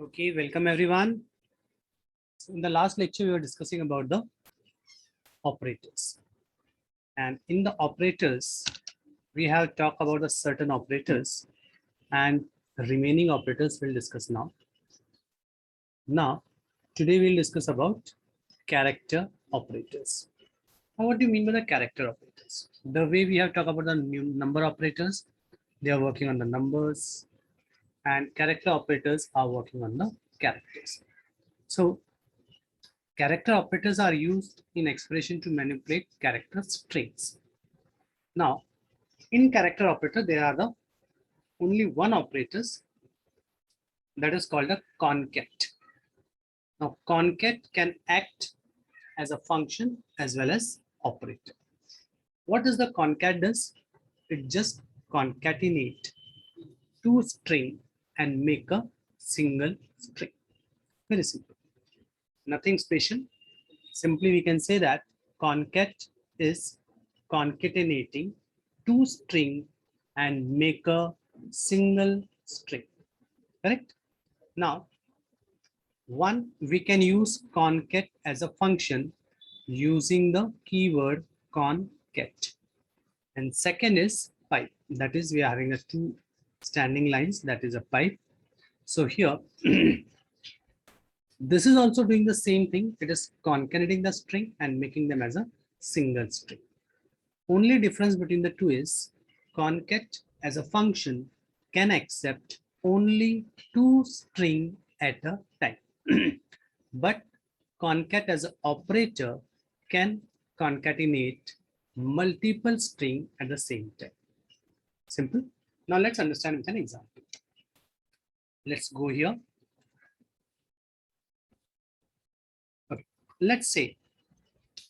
Okay, welcome everyone. So in the last lecture, we were discussing about the operators. And in the operators, we have talked about the certain operators and the remaining operators we'll discuss now. Now, today we'll discuss about character operators. Now, what do you mean by the character operators? The way we have talked about the number operators, they are working on the numbers, and character operators are working on the characters. So character operators are used in expression to manipulate character strings. Now, in character operator, there are the only one operators that is called a concat. Now, concat can act as a function as well as operator. What does the concat does? It just concatenate two string and make a single string. Very simple. Nothing special. Simply we can say that concat is concatenating two string and make a single string. Correct? Now, one, we can use concat as a function using the keyword concat. And second is pipe. That is, we are having a two standing lines. That is a pipe. So here, this is also doing the same thing. It is concatenating the string and making them as a single string. Only difference between the two is concat as a function can accept only two strings at a time. But concat as an operator can concatenate multiple strings at the same time. Simple. Now let's understand with an example. Let's go here. Okay. Let's say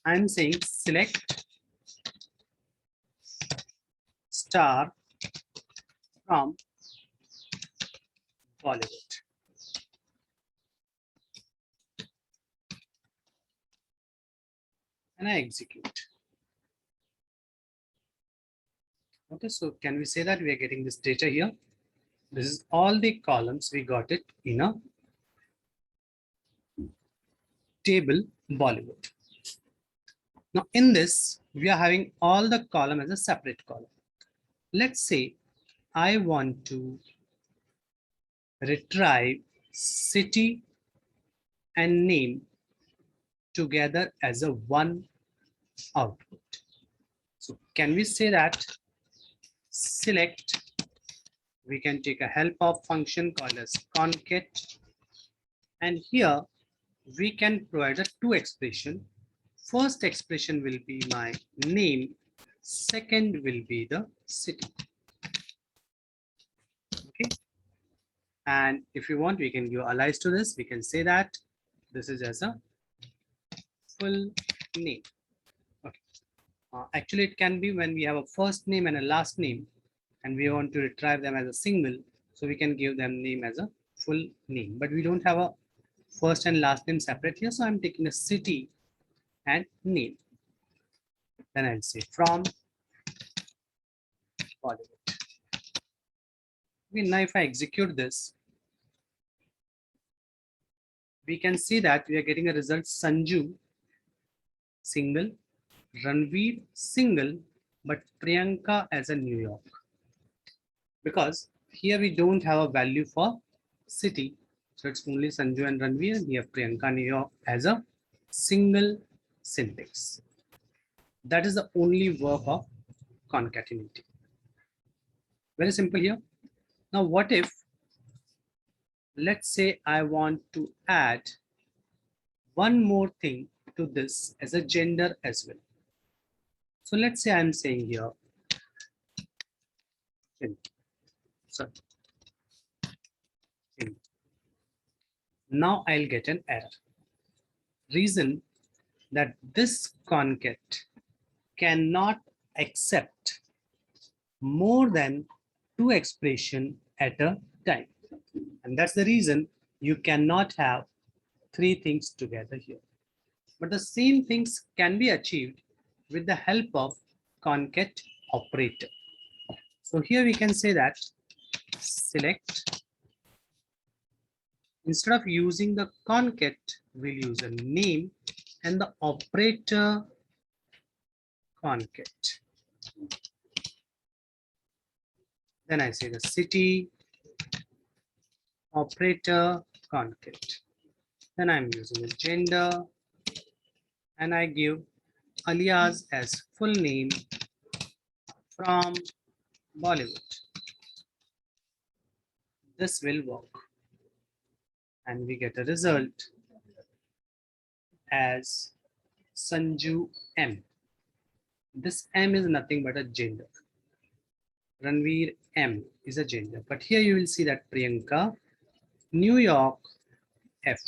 I'm saying select star from Bollywood. And I execute. Okay, so can we say that we are getting this data here? This is all the columns. We got it in a table Bollywood. Now in this, we are having all the column as a separate column. Let's say I want to retrieve city and name together as a one output. So can we say that select, we can take a help of function called as concat, and here we can provide a two expression. First expression will be my name, second will be the city. Okay, and if you want, we can give allies to this. We can say that this is as a full name. Okay, actually it can be when we have a first name and a last name and we want to retrieve them as a single, so we can give them name as a full name, but we don't have a first and last name separate here, so I'm taking a city and name. Then I'll say from Bollywood. Now if I execute this, we can see that we are getting a result Sanju single, Ranveer single, but Priyanka as a New York. Because here we don't have a value for city, so it's only Sanju and Ranveer. We have Priyanka, New York as a single syntax. That is the only work of concatenating. Very simple here. Now what if, let's say I want to add one more thing to this as a gender as well. So let's say I'm saying here, sorry, now I'll get an error. Reason that this concat cannot accept more than two expressions at a time. And that's the reason you cannot have three things together here. But the same things can be achieved with the help of concat operator. So here we can say that select Instead of using the concat, we'll use a name and the operator concat. Then I say the city operator concat. Then I'm using a gender and I give alias as full name from Bollywood. This will work. And we get a result as Sanju M. This M is nothing but a gender. Ranveer M is a gender. But here you will see that Priyanka, New York F.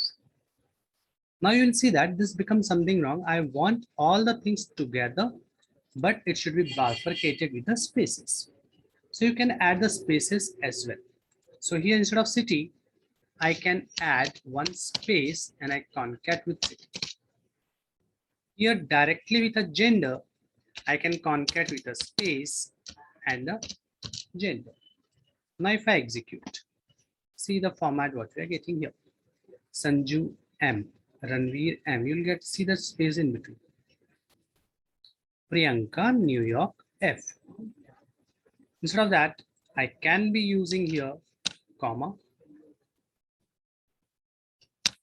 Now you will see that this becomes something wrong. I want all the things together, but it should be bifurcated with the spaces. So you can add the spaces as well. So here instead of city, I can add one space and I concat with city. Here directly with a gender, I can concat with a space and a gender. Now if I execute, see the format what we are getting here. Sanju M, Ranveer M, you'll get see the space in between. Priyanka, New York F. Instead of that, I can be using here comma,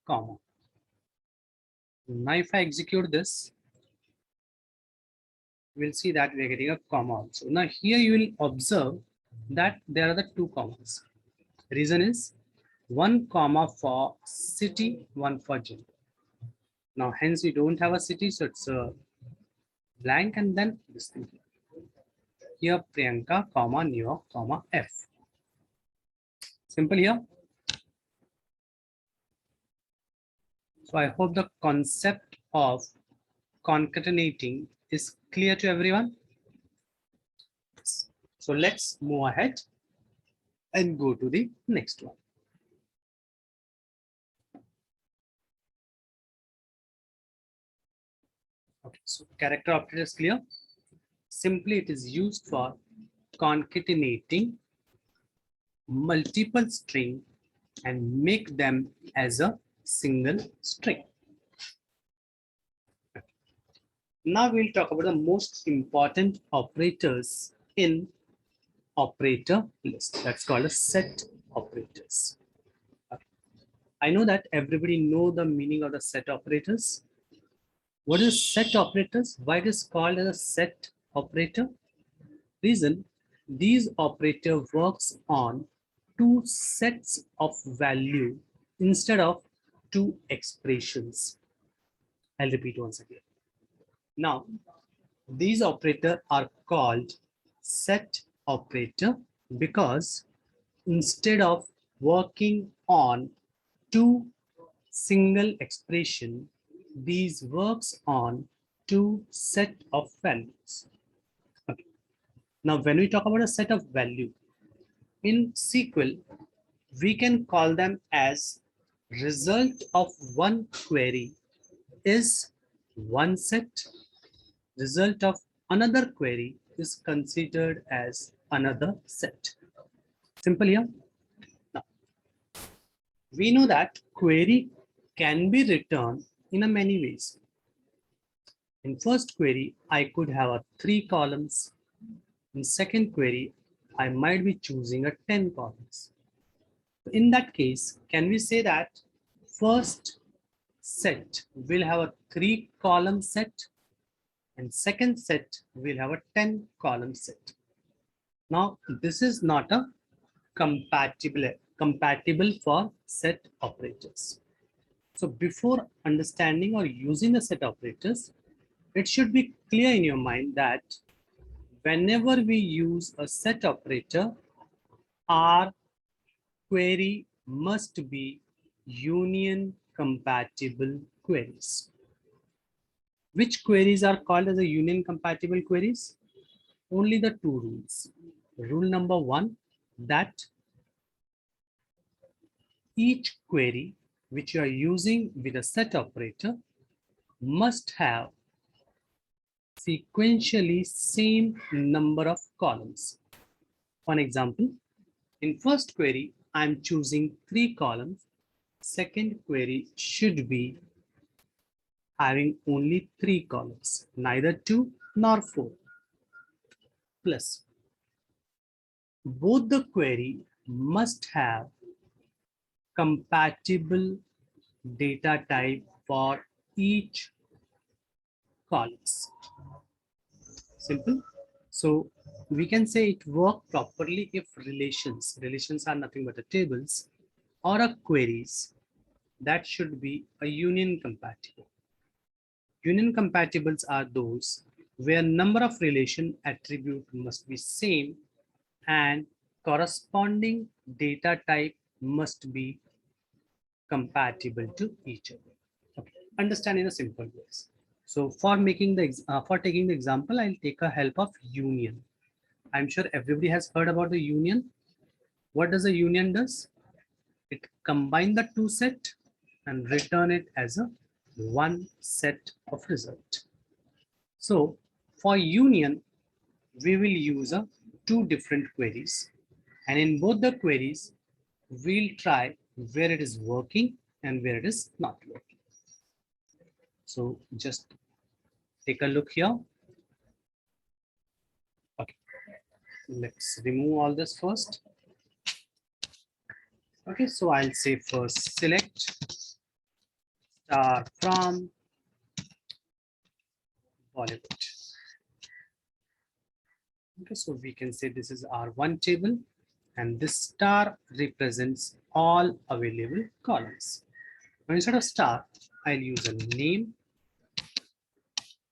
comma. Now if I execute this, we'll see that we're getting a comma also. Now here you will observe that there are the two commas. Reason is one comma for city, one for gender. Now hence we don't have a city, so it's a blank and then this thing here Priyanka, comma, New York, comma, F. Simple here. So I hope the concept of concatenating is clear to everyone. So let's move ahead and go to the next one. Okay, so character operator is clear. Simply it is used for concatenating multiple string and make them as a single string. Now we'll talk about the most important operators in operator list. That's called a set operators. Okay. I know that everybody know the meaning of the set operators. What is set operators? Why it is called as a set operator? Reason, these operator works on two sets of value instead of two expressions. I'll repeat once again. Now, these operators are called set operator because instead of working on two single expression, these works on two set of values. Okay. Now, when we talk about a set of value in SQL, we can call them as result of one query is one set, result of another query is considered as another set. Simple here. Now, we know that query can be returned in a many ways. In first query, I could have a 3 columns. In second query, I might be choosing a 10 columns. In that case, can we say that first set will have a 3 column set and second set will have a 10 column set. Now, this is not a compatible for set operators. So before understanding or using the set operators, it should be clear in your mind that whenever we use a set operator, our query must be union compatible queries. Which queries are called as a union compatible queries? Only the two rules. Rule number 1, that each query which you are using with a set operator must have sequentially same number of columns. For example, in first query, I'm choosing 3 columns. second query should be having only 3 columns, neither 2 nor 4. Plus, both the query must have compatible data type for each columns. Simple. So we can say it work properly if relations are nothing but the tables or a queries that should be a union compatible. Union compatibles are those where number of relation attribute must be same and corresponding data type must be compatible to each other. Okay. Understand in a simple ways. So for making the for taking the example, I'll take a help of union. I'm sure everybody has heard about the union. What does a union does? It combine the two set and return it as a one set of result. So for union, we will use a two different queries, and in both the queries, we'll try where it is working and where it is not working. So just take a look here. Okay, let's remove all this first. Okay, so I'll say first select star from Bollywood. Okay, so we can say this is our one table and this star represents all available columns. Now instead of star, I'll use a name,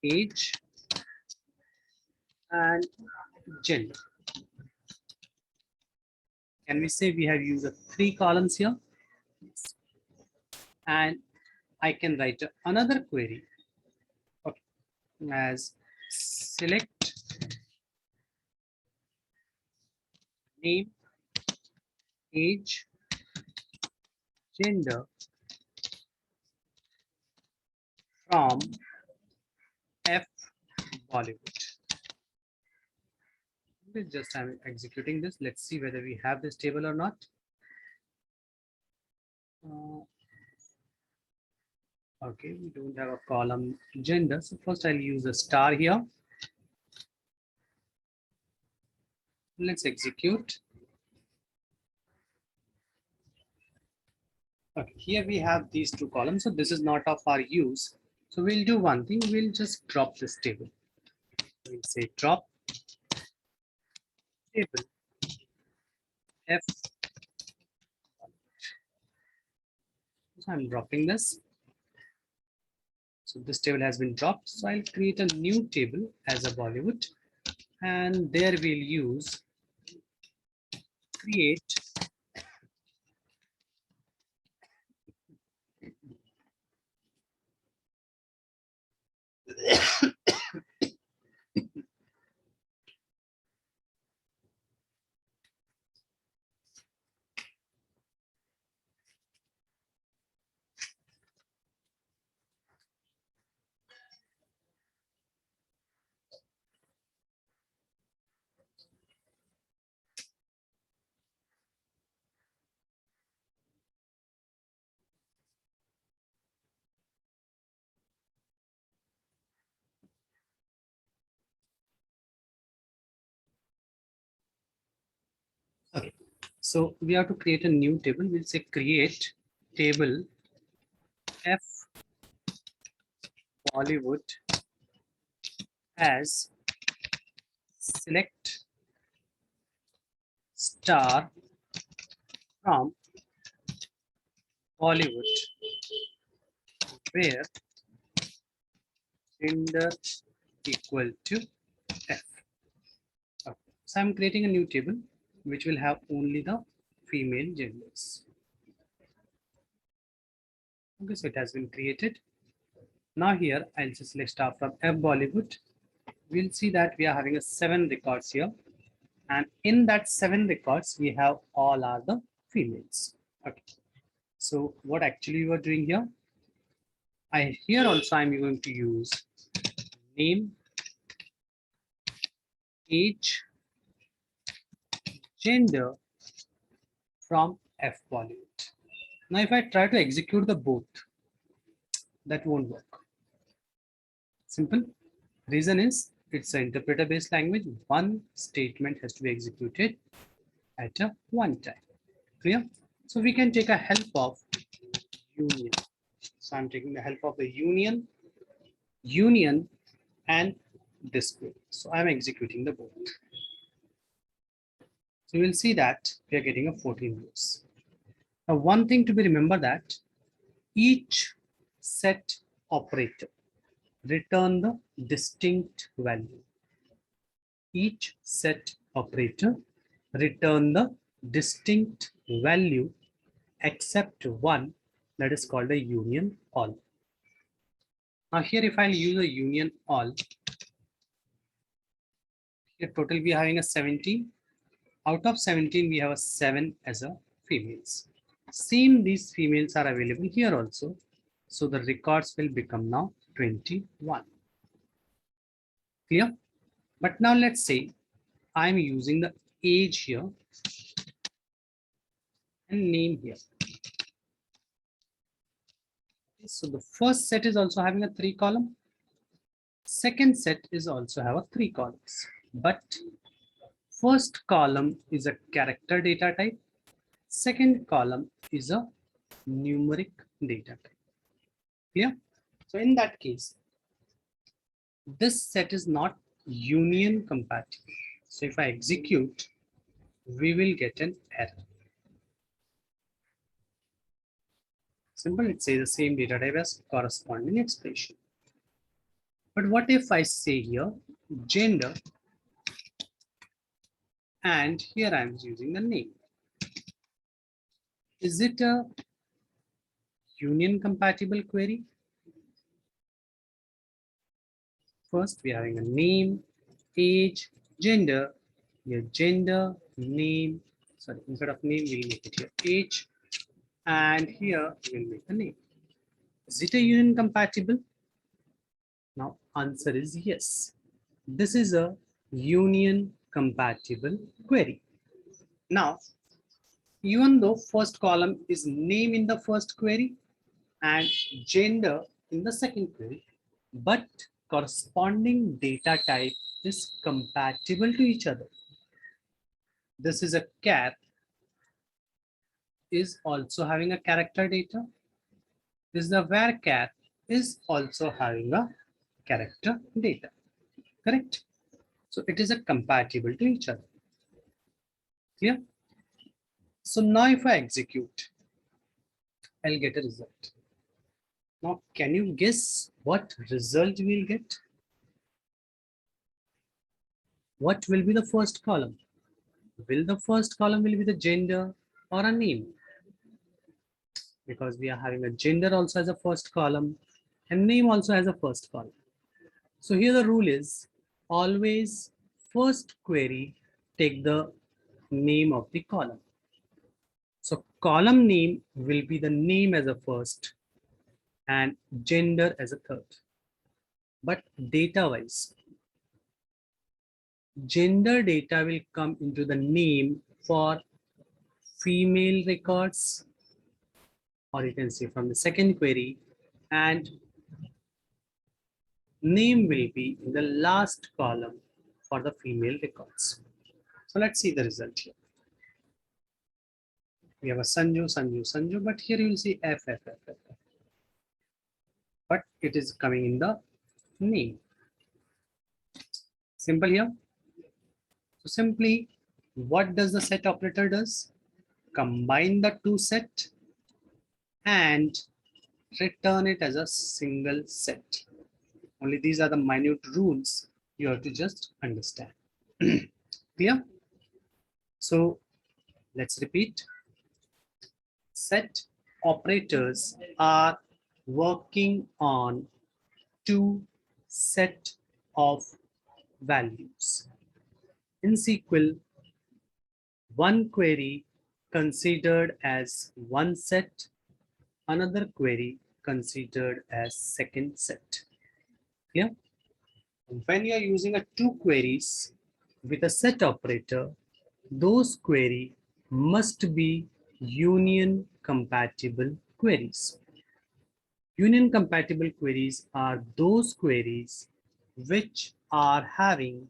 age, and gender. Can we say we have used 3 columns here? And I can write another query as select name, age, gender from F Bollywood. Just I'm executing this. Let's see whether we have this table or not. Okay, we don't have a column gender. So first I'll use a star here. Let's execute. Okay, here we have these 2 columns. So this is not of our use. So we'll do one thing. We'll just drop this table. We'll say drop table F. So I'm dropping this. So this table has been dropped. So I'll create a new table as a Bollywood. And there we'll use create Okay, so we have to create a new table. We'll say create table F Bollywood as select star from Bollywood where gender equal to F. Okay. So I'm creating a new table which will have only the female genders. Okay, so it has been created. Now here I'll just select star from F Bollywood. We'll see that we are having a 7 records here. And in that 7 records, we have all are the females. Okay. So what actually we are doing here? Here also I'm going to use name, age, gender from F Bollywood. Now, if I try to execute the both, that won't work. Simple. Reason is it's an interpreter based language. One statement has to be executed at a one time. Clear? So we can take a help of union. So I'm taking the help of the union and this query. So I'm executing the both. So you will see that we are getting a 14 rows. Now, one thing to be remember that each set operator return the distinct value. Each set operator return the distinct value except one, that is called a union all. Now here if I use a union all, here total we are having a 17. Out of 17 we have a 7 as a females. Same these females are available here also. So the records will become now 21. Clear? But now let's say I'm using the age here and name here. So the first set is also having a 3 column. Second set is also have a 3 columns. But first column is a character data type. Second column is a numeric data type. Clear? So in that case, this set is not union compatible. So if I execute, we will get an error. Simple, it says the same data type as corresponding expression. But what if I say here gender and here I'm using the name? Is it a union compatible query? First, we are having a name, age, gender. Here, gender, name. Sorry, instead of name, we'll make it here age, and here we'll make the name. Is it a union compatible? Now, answer is yes. This is a union compatible query. Now, even though first column is name in the first query and gender in the second query, but corresponding data type is compatible to each other. This is a cat is also having a character data. This is the where cat is also having a character data. Correct? So it is a compatible to each other. Clear? So now if I execute, I'll get a result. Now, can you guess what result we'll get? What will be the first column? Will the first column will be the gender or a name? Because we are having a gender also as a first column and name also as a first column. So here the rule is always first query take the name of the column. So column name will be the name as a first and gender as a third. But data wise, gender data will come into the name for female records, or you can say from the second query, and name will be in the last column for the female records. So let's see the result here. We have a Sanju, Sanju, Sanju, but here you will see F. But it is coming in the name. Simple here. So simply, what does the set operator does? Combine the two set and return it as a single set. Only these are the minute rules you have to just understand. Clear? So let's repeat. Set operators are working on two set of values. In SQL, one query considered as one set, another query considered as second set. Clear? When you are using a two queries with a set operator, those query must be union compatible queries. Union compatible queries are those queries which are having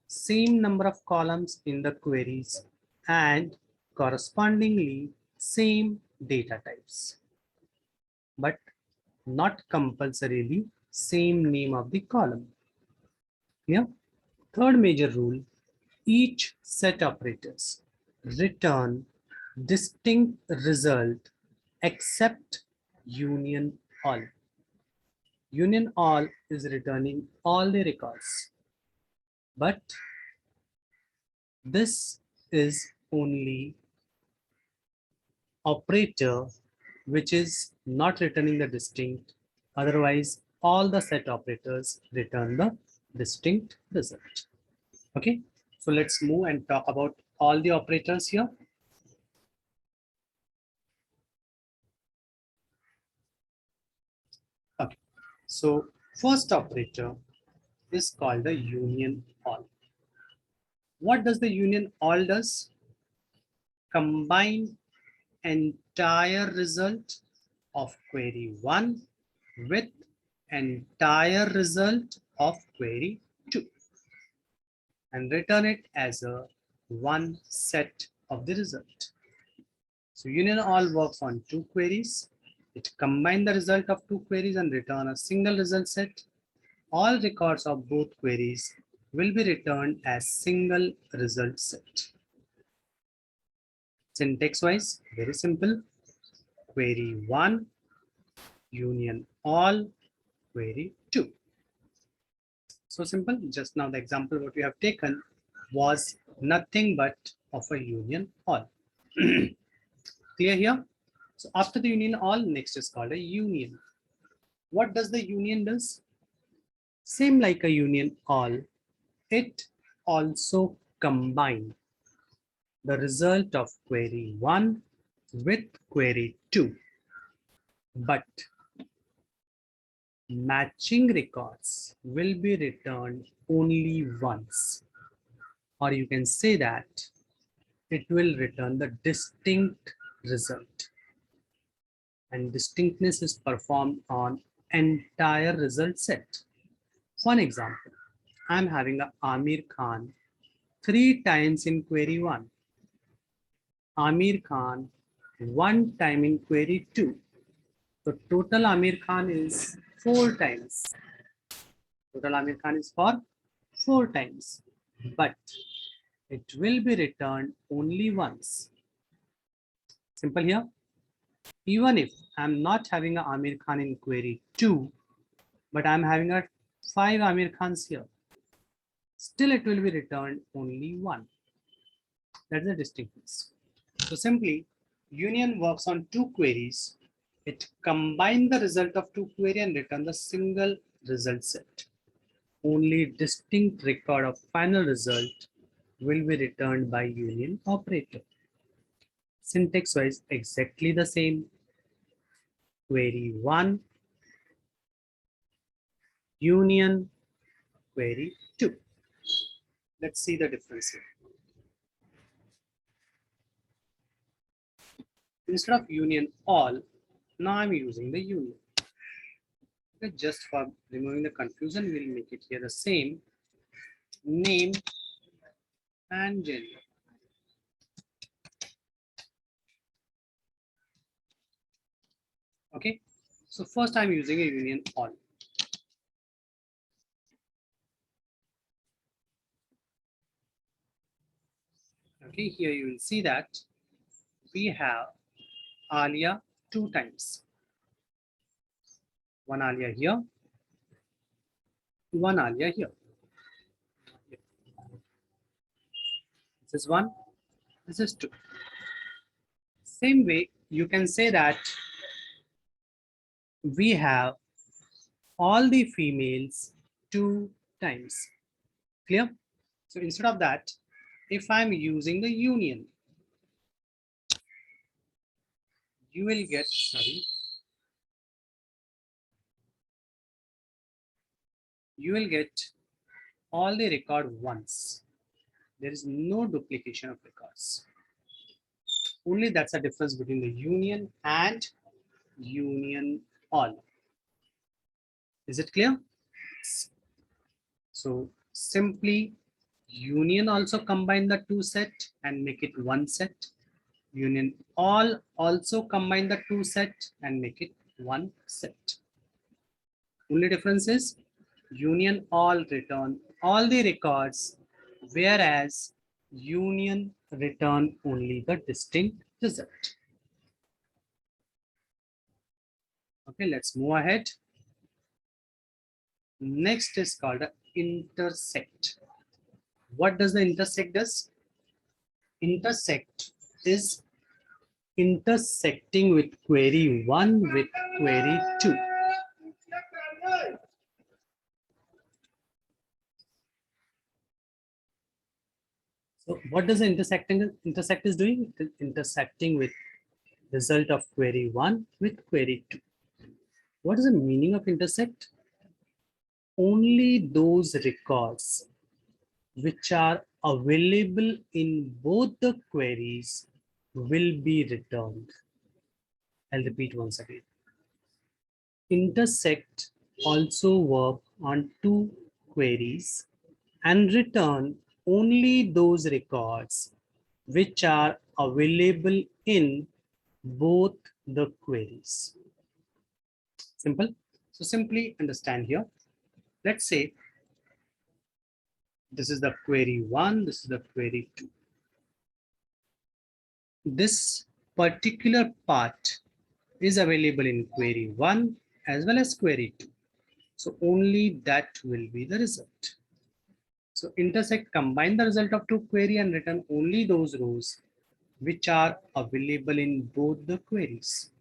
same number of columns in the queries and correspondingly same data types, but not compulsorily same name of the column. Yeah. Third major rule, each set operators return distinct result except union all. Union all is returning all the records, but this is only operator which is not returning the distinct. Otherwise, all the set operators return the distinct result. Okay, so let's move and talk about all the operators here. Okay, so first operator is called the union all. What does the union all does? Combine entire result of query 1 with entire result of query 2 and return it as a one set of the result. So union all works on two queries. It combines the result of two queries and return a single result set. All records of both queries will be returned as single result set. Syntax wise, very simple. Query 1, union all, query 2. So simple. Just now the example what we have taken was nothing but of a union all. Clear here? So after the union all, next is called a union. What does the union does? Same like a union all, it also combine the result of query 1 with query 2. But matching records will be returned only once. Or you can say that it will return the distinct result. And distinctness is performed on entire result set. For example, I'm having a Amir Khan 3 times in query 1. Amir Khan 1 time in query 2. So total Amir Khan is 4 times. Total Amir Khan is for 4 times. But it will be returned only once. Simple here. Even if I'm not having a Amir Khan in query 2, but I'm having a 5 Amir Khans here, still it will be returned only one. That's the distinctness. So simply, union works on two queries. It combines the result of two queries and return the single result set. Only distinct record of final result will be returned by union operator. Syntax wise, exactly the same. Query 1, union, query 2. Let's see the difference here. Instead of union all, now I'm using the union. Okay, just for removing the confusion, we'll make it here the same name and gender. Okay, so first I'm using a union all. Okay, here you will see that we have Alia 2 times. One Alia here, one Alia here. This is 1, this is 2. Same way, you can say that we have all the females 2 times. Clear? So instead of that, if I'm using the union, you will get, you will get all the record once. There is no duplication of records. Only that's the difference between the union and union all. Is it clear? So simply union also combine the two set and make it one set. Union all also combine the two set and make it one set. Only difference is union all return all the records, whereas union return only the distinct result. Okay, let's move ahead. Next is called a intersect. What does the intersect does? Intersect is intersecting with query 1 with query 2. So what does the intersect is doing? It is intersecting with result of query 1 with query 2. What is the meaning of intersect? Only those records which are available in both the queries will be returned. I'll repeat once again. Intersect also work on two queries and return only those records which are available in both the queries. Simple. So simply understand here. Let's say this is the query 1, this is the query 2. This particular part is available in query 1 as well as query 2. So only that will be the result. So intersect combine the result of two query and return only those rows which are available in both the queries.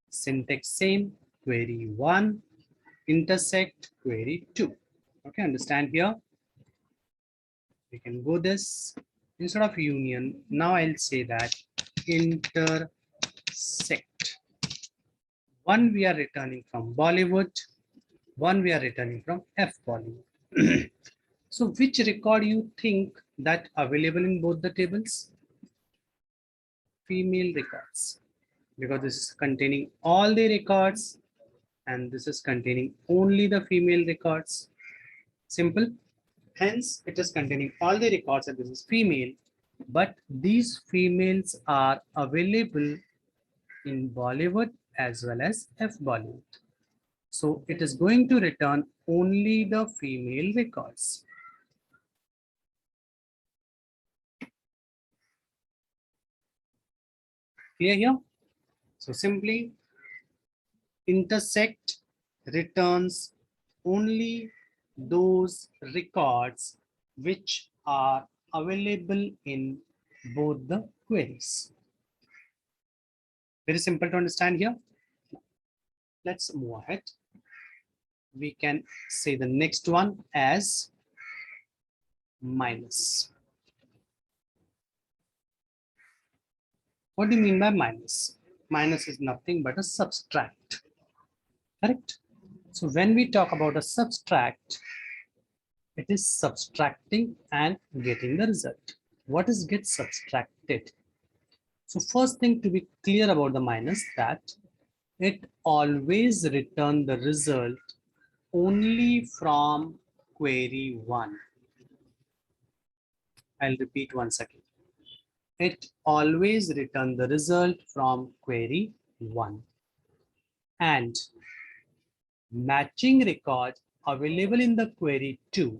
Syntax same, query 1, intersect query 2. Okay, understand here? We can go this instead of union. Now I'll say that intersect. One we are returning from Bollywood, one we are returning from F Bollywood. So which record you think that available in both the tables? Female records, because this is containing all the records and this is containing only the female records. Simple. Hence, it is containing all the records and this is female, but these females are available in Bollywood as well as F Bollywood. So it is going to return only the female records. Clear here? So simply intersect returns only those records which are available in both the queries. Very simple to understand here. Let's move ahead. We can say the next one as minus. What do you mean by minus? Minus is nothing but a subtract. Correct? So when we talk about a subtract, it is subtracting and getting the result. What is get subtracted? So first thing to be clear about the minus, that it always return the result only from query 1. I'll repeat once again. It always return the result from query 1. And matching record available in the query 2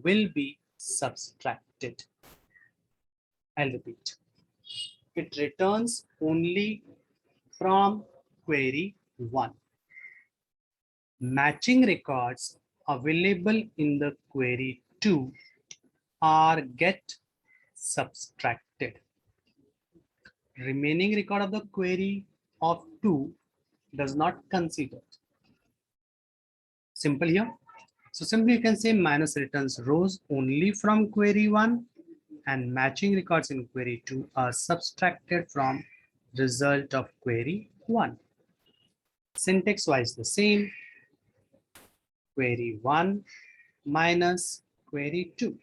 will be subtracted. I'll repeat. It returns only from query 1. Matching records available in the query 2 are get subtracted. Remaining record of the query of 2 does not consider. Simple here. So simply you can say minus returns rows only from query 1 and matching records in query 2 are subtracted from result of query 1. Syntax wise the same. Query 1 minus query 2.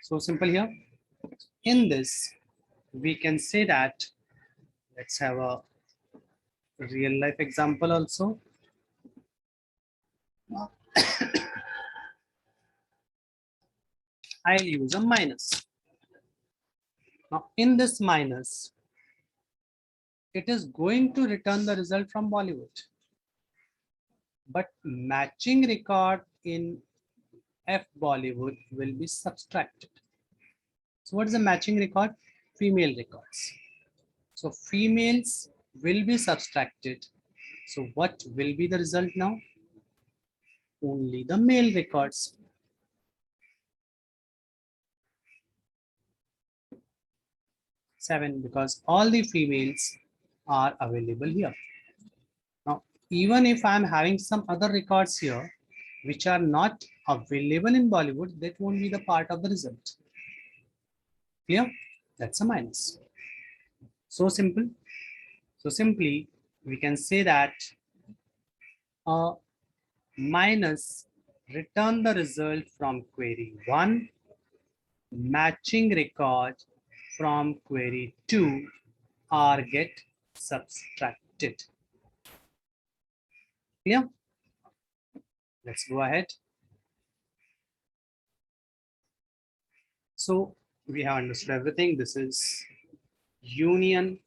So simple here. In this, we can say that, let's have a real life example also. I'll use a minus. Now in this minus, it is going to return the result from Bollywood. But matching record in F Bollywood will be subtracted. So what is the matching record? Female records. So females will be subtracted. So what will be the result now? Only the male records. Seven, because all the females are available here. Now, even if I'm having some other records here, which are not available in Bollywood, that won't be the part of the result. Clear? That's a minus. So simple. So simply, we can say that a minus return the result from query 1, matching record from query 2 are get subtracted. Clear? Let's go ahead. So we have understood everything. This is union,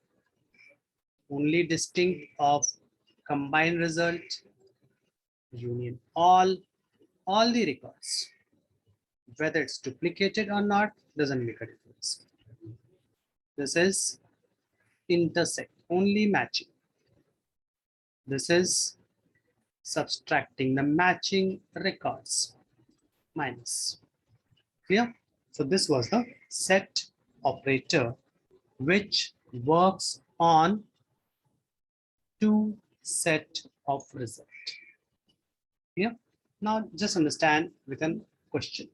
only distinct of combined result, union all the records, whether it's duplicated or not, doesn't make a difference. This is intersect, only matching. This is subtracting the matching records, minus. Clear? So this was the set operator, which works on two set of result. Yeah. Now just understand with a question.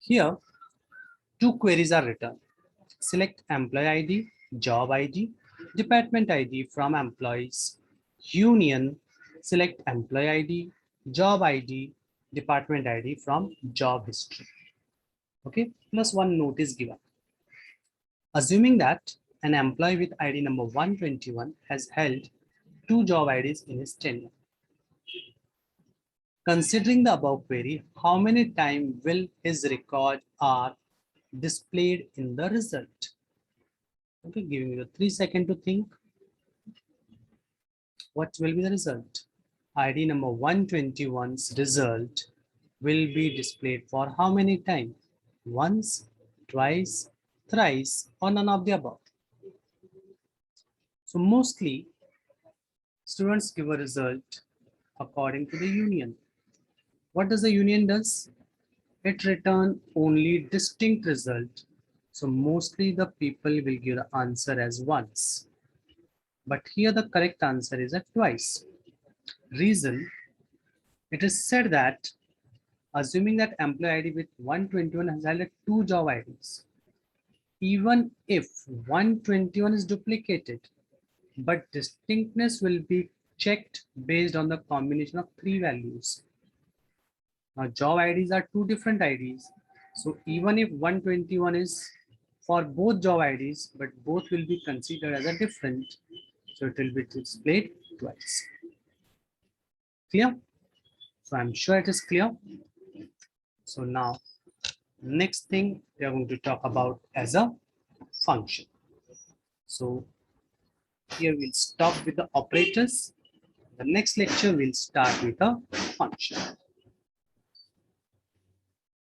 Here, two queries are written. Select employee ID, job ID, department ID from employees. Union, select employee ID, job ID, department ID from job history. Okay, plus one note is given. Assuming that an employee with ID number 121 has held two job IDs in his tenure. Considering the above query, how many times will his record are displayed in the result? Okay, giving you 3 seconds to think. What will be the result? ID number 121's result will be displayed for how many times? Once, twice, thrice, or none of the above. So mostly students give a result according to the union. What does the union does? It return only distinct result. So mostly the people will give the answer as once. But here the correct answer is at twice. Reason, it is said that assuming that employee ID with 121 has held two job IDs, even if 121 is duplicated, but distinctness will be checked based on the combination of three values. Now job IDs are two different IDs. So even if 121 is for both job IDs, but both will be considered as a different, so it will be displayed twice. Clear? So I'm sure it is clear. So now next thing we are going to talk about as a function. So here we'll stop with the operators. The next lecture we'll start with a function.